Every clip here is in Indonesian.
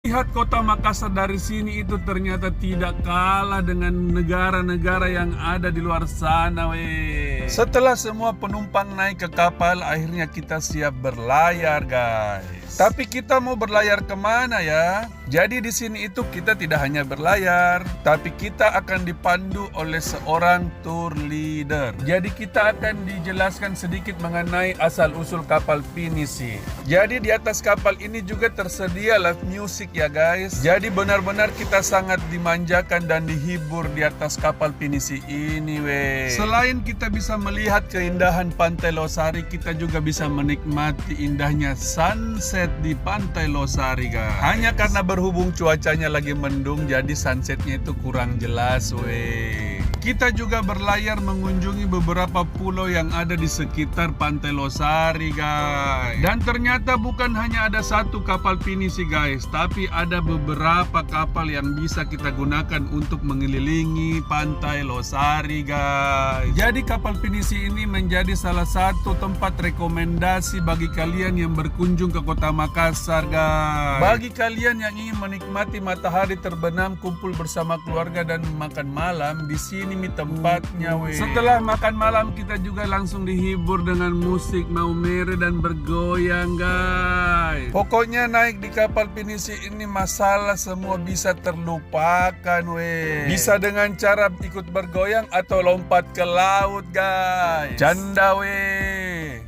Lihat kota Makassar dari sini itu ternyata tidak kalah dengan negara-negara yang ada di luar sana, weh. Setelah semua penumpang naik ke kapal, akhirnya kita siap berlayar, guys. Tapi kita mau berlayar kemana ya? Jadi di sini itu kita tidak hanya berlayar, tapi kita akan dipandu oleh seorang tour leader. Jadi kita akan dijelaskan sedikit mengenai asal-usul kapal pinisi. Jadi di atas kapal ini juga tersedia live music ya guys. Jadi benar-benar kita sangat dimanjakan dan dihibur di atas kapal pinisi ini, weh. Selain kita bisa melihat keindahan Pantai Losari, kita juga bisa menikmati indahnya sunset di Pantai Losari, guys. Hanya karena berhubung cuacanya lagi mendung, jadi sunsetnya itu kurang jelas, weh. Kita juga berlayar mengunjungi beberapa pulau yang ada di sekitar Pantai Losari, guys. Dan ternyata bukan hanya ada satu kapal pinisi, guys, tapi ada beberapa kapal yang bisa kita gunakan untuk mengelilingi Pantai Losari, guys. Jadi kapal pinisi ini menjadi salah satu tempat rekomendasi bagi kalian yang berkunjung ke Kota Makassar, guys. Bagi kalian yang ingin menikmati matahari terbenam, kumpul bersama keluarga dan makan malam, di sini tempatnya, weh. Setelah makan malam kita juga langsung dihibur dengan musik maumere dan bergoyang, guys. Pokoknya naik di kapal pinisi ini masalah semua bisa terlupakan, weh. Bisa dengan cara ikut bergoyang atau lompat ke laut, guys. Canda, weh.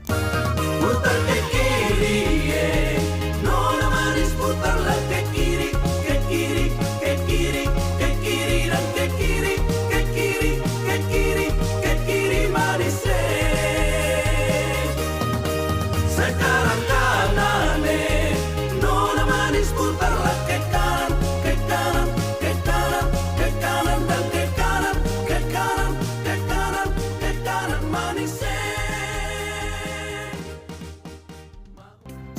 Putar ke kiri, nona manis putarlah ke kiri, ke kiri, ke kiri, ke kiri dan ke kiri, ke kiri, ke kiri, ke kiri manis. Sekarang kanan, nona manis putarlah ke kanan, ke kanan, ke kanan, ke kanan dan ke kanan, ke kanan, ke kanan, ke kanan manis.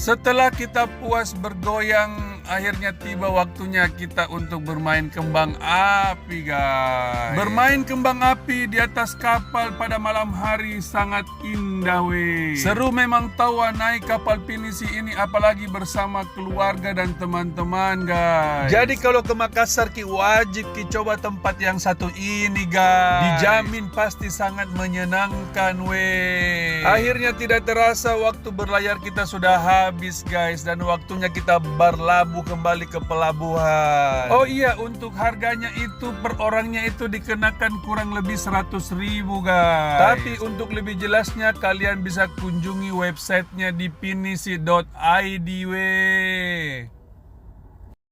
Setelah kita puas bergoyang, akhirnya tiba waktunya kita untuk bermain kembang api, guys. Bermain kembang api di atas kapal pada malam hari sangat indah, weh. Seru memang tahu naik kapal pinisi ini, apalagi bersama keluarga dan teman-teman, guys. Jadi kalau ke Makassar ki wajib ki coba tempat yang satu ini, guys. Dijamin pasti sangat menyenangkan, weh. Akhirnya tidak terasa waktu berlayar kita sudah habis, guys, dan waktunya kita berlabuh kembali ke pelabuhan. Oh iya, untuk harganya itu per orangnya itu dikenakan kurang lebih 100.000, guys. Tapi untuk lebih jelasnya kalian bisa kunjungi websitenya di pinisi.id, weh.